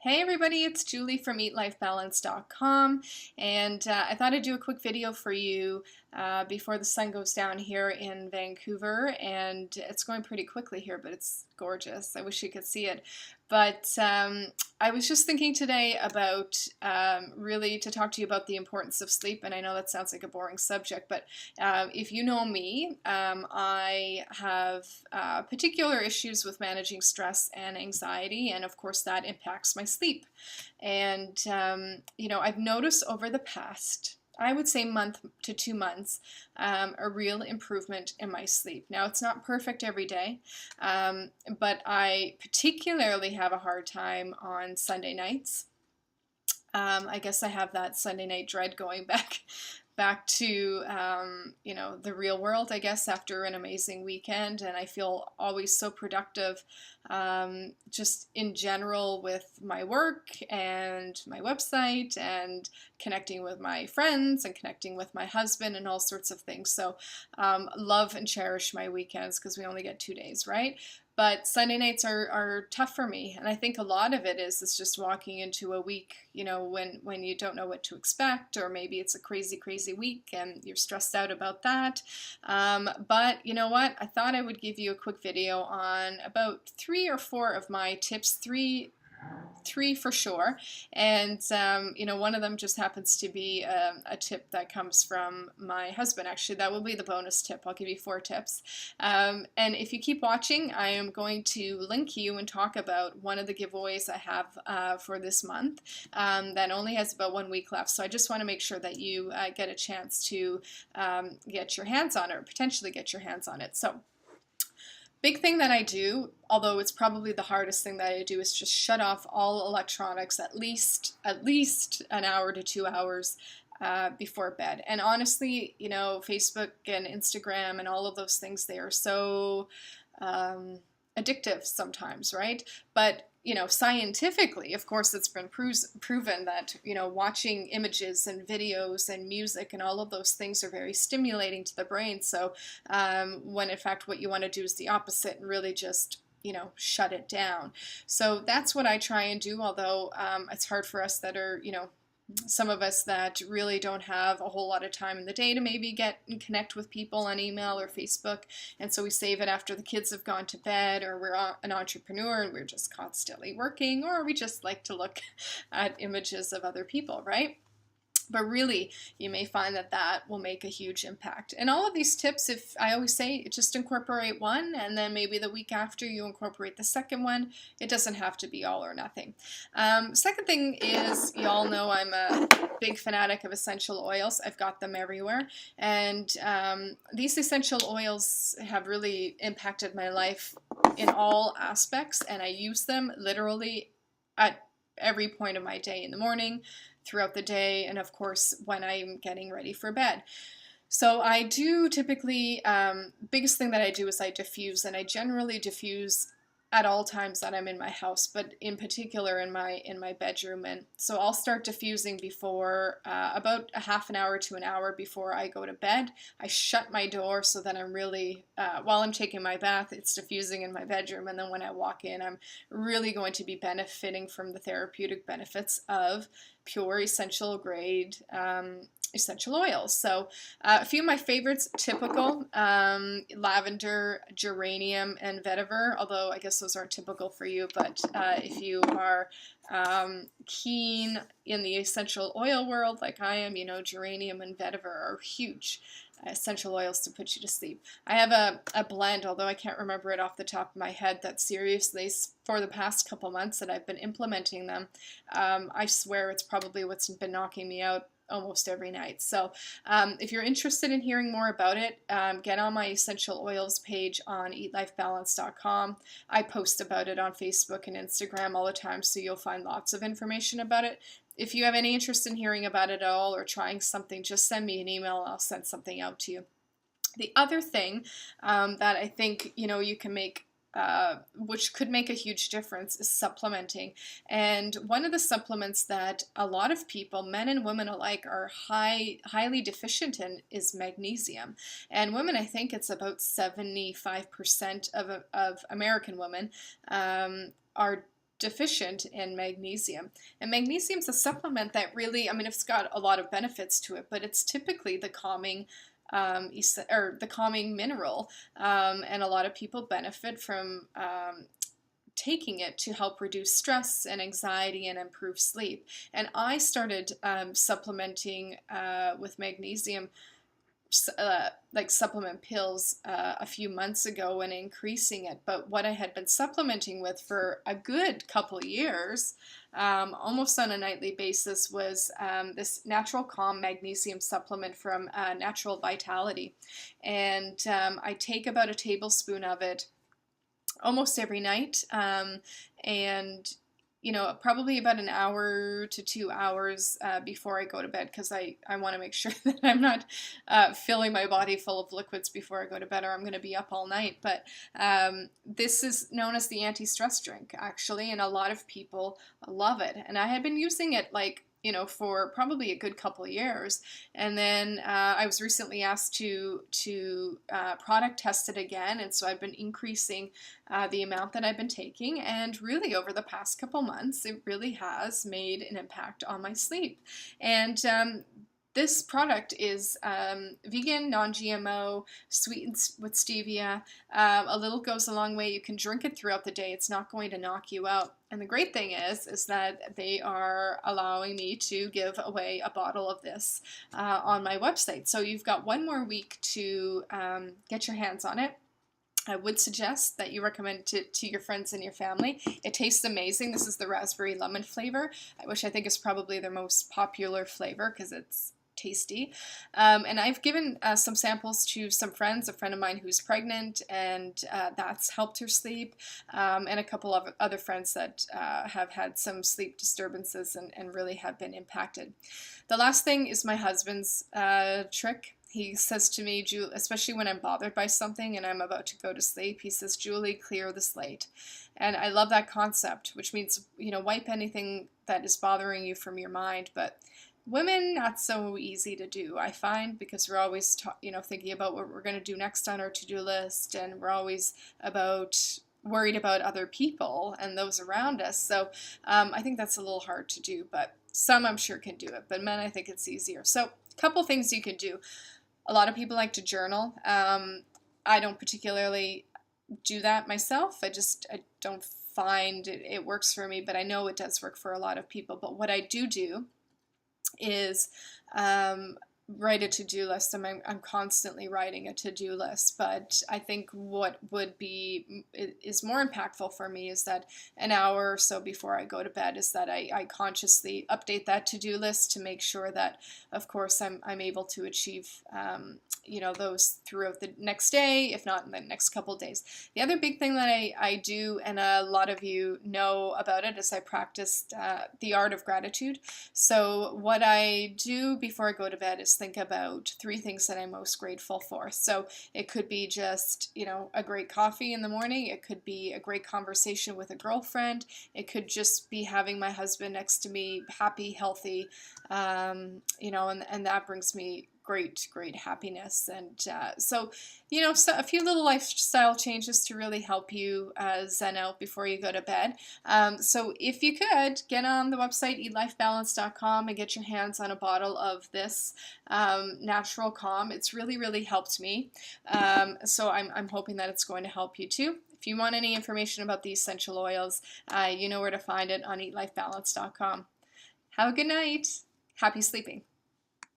Hey everybody, it's Julie from eatlifebalance.com, and I thought I'd do a quick video for you before the sun goes down here in Vancouver, and it's going pretty quickly here, but it's gorgeous. I wish you could see it. But I was just thinking today about really to talk to you about the importance of sleep, and I know that sounds like a boring subject, but if you know me, I have particular issues with managing stress and anxiety, and of course that impacts my sleep. And I've noticed over the past, I would say month to 2 months, a real improvement in my sleep. Now, it's not perfect every day, but I particularly have a hard time on Sunday nights. I guess I have that Sunday night dread going back to the real world, I guess, after an amazing weekend, and I feel always so productive just in general with my work and my website and connecting with my friends and connecting with my husband and all sorts of things. So love and cherish my weekends because we only get 2 days, right? But Sunday nights are tough for me, and I think a lot of it is just walking into a week, when you don't know what to expect, or maybe it's a crazy, crazy week and you're stressed out about that. But you know what? I thought I would give you a quick video on about 3 or 4 of my tips, three for sure, and one of them just happens to be a tip that comes from my husband. Actually, that will be the bonus tip. I'll give you 4 tips, and if you keep watching, I am going to link you and talk about one of the giveaways I have for this month that only has about 1 week left, so I just want to make sure that you get a chance to get your hands on it, or potentially get your hands on it. So big thing that I do, although it's probably the hardest thing that I do, is just shut off all electronics at least an hour to 2 hours before bed. And honestly, Facebook and Instagram and all of those things, they are so addictive sometimes, right? But scientifically, of course, it's been proven that, watching images and videos and music and all of those things are very stimulating to the brain. So when in fact what you want to do is the opposite and really just shut it down. So that's what I try and do, although it's hard for us that are, some of us that really don't have a whole lot of time in the day to maybe get and connect with people on email or Facebook, and so we save it after the kids have gone to bed, or we're an entrepreneur and we're just constantly working, or we just like to look at images of other people, right? But really, you may find that will make a huge impact. And all of these tips, if I always say, just incorporate one, and then maybe the week after you incorporate the second one. It doesn't have to be all or nothing. Second thing is, you all know I'm a big fanatic of essential oils. I've got them everywhere. And these essential oils have really impacted my life in all aspects, and I use them literally at every point of my day, in the morning, throughout the day, and of course when I'm getting ready for bed. So I do typically, biggest thing that I do is I diffuse, and I generally diffuse at all times that I'm in my house, but in particular in my bedroom. And so I'll start diffusing before about a half an hour to an hour before I go to bed. I shut my door so that I'm really, while I'm taking my bath, it's diffusing in my bedroom, and then when I walk in, I'm really going to be benefiting from the therapeutic benefits of pure essential grade essential oils. So a few of my favorites: typical, lavender, geranium, and vetiver, although I guess those aren't typical for you, but if you are keen in the essential oil world like I am, geranium and vetiver are huge essential oils to put you to sleep. I have a blend, although I can't remember it off the top of my head, that seriously, for the past couple months that I've been implementing them, I swear it's probably what's been knocking me out almost every night. So if you're interested in hearing more about it, get on my essential oils page on eatlifebalance.com. I post about it on Facebook and Instagram all the time, so you'll find lots of information about it. If you have any interest in hearing about it at all or trying something, just send me an email and I'll send something out to you. The other thing that I think you can make, which could make a huge difference, is supplementing. And one of the supplements that a lot of people, men and women alike, are highly deficient in is magnesium. And women, I think it's about 75% of American women are deficient in magnesium. And magnesium is a supplement that really, I mean, it's got a lot of benefits to it, but it's typically the calming or the calming mineral, and a lot of people benefit from taking it to help reduce stress and anxiety and improve sleep. And I started supplementing with magnesium, like supplement pills, a few months ago and increasing it. But what I had been supplementing with for a good couple years, almost on a nightly basis, was this Natural Calm magnesium supplement from Natural Vitality. And I take about a tablespoon of it almost every night, and probably about an hour to 2 hours before I go to bed, because I want to make sure that I'm not filling my body full of liquids before I go to bed, or I'm going to be up all night. But this is known as the anti-stress drink, actually, and a lot of people love it. And I had been using it for probably a good couple of years. And then I was recently asked to product test it again. And so I've been increasing the amount that I've been taking. And really over the past couple months, it really has made an impact on my sleep. And this product is vegan, non-GMO, sweetened with stevia. A little goes a long way. You can drink it throughout the day. It's not going to knock you out. And the great thing is that they are allowing me to give away a bottle of this on my website. So you've got one more week to get your hands on it. I would suggest that you recommend it to your friends and your family. It tastes amazing. This is the raspberry lemon flavor, which I think is probably their most popular flavor because it's tasty. And I've given some samples to some friends, a friend of mine who's pregnant, and that's helped her sleep, and a couple of other friends that have had some sleep disturbances and really have been impacted. The last thing is my husband's trick. He says to me, especially when I'm bothered by something and I'm about to go to sleep, he says, "Julie, clear the slate." And I love that concept, which means, wipe anything that is bothering you from your mind. But women, not so easy to do, I find, because we're always thinking about what we're going to do next on our to-do list, and we're always worried about other people and those around us. So I think that's a little hard to do, but some I'm sure can do it. But men, I think it's easier. So a couple things you can do. A lot of people like to journal. I don't particularly do that myself. I don't find it works for me, but I know it does work for a lot of people. But what I do is write a to-do list. I'm constantly writing a to-do list, but I think what is more impactful for me is that an hour or so before I go to bed is that I consciously update that to-do list to make sure that, of course, I'm able to achieve those throughout the next day, if not in the next couple of days. The other big thing that I do, and a lot of you know about it, is I practiced the art of gratitude. So what I do before I go to bed is think about 3 things that I'm most grateful for. So it could be just, a great coffee in the morning. It could be a great conversation with a girlfriend. It could just be having my husband next to me, happy, healthy, and that brings me great happiness. And so a few little lifestyle changes to really help you zen out before you go to bed. So if you could, get on the website eatlifebalance.com and get your hands on a bottle of this Natural Calm. It's really helped me. So I'm hoping that it's going to help you too. If you want any information about the essential oils, you know where to find it on eatlifebalance.com. Have a good night. Happy sleeping.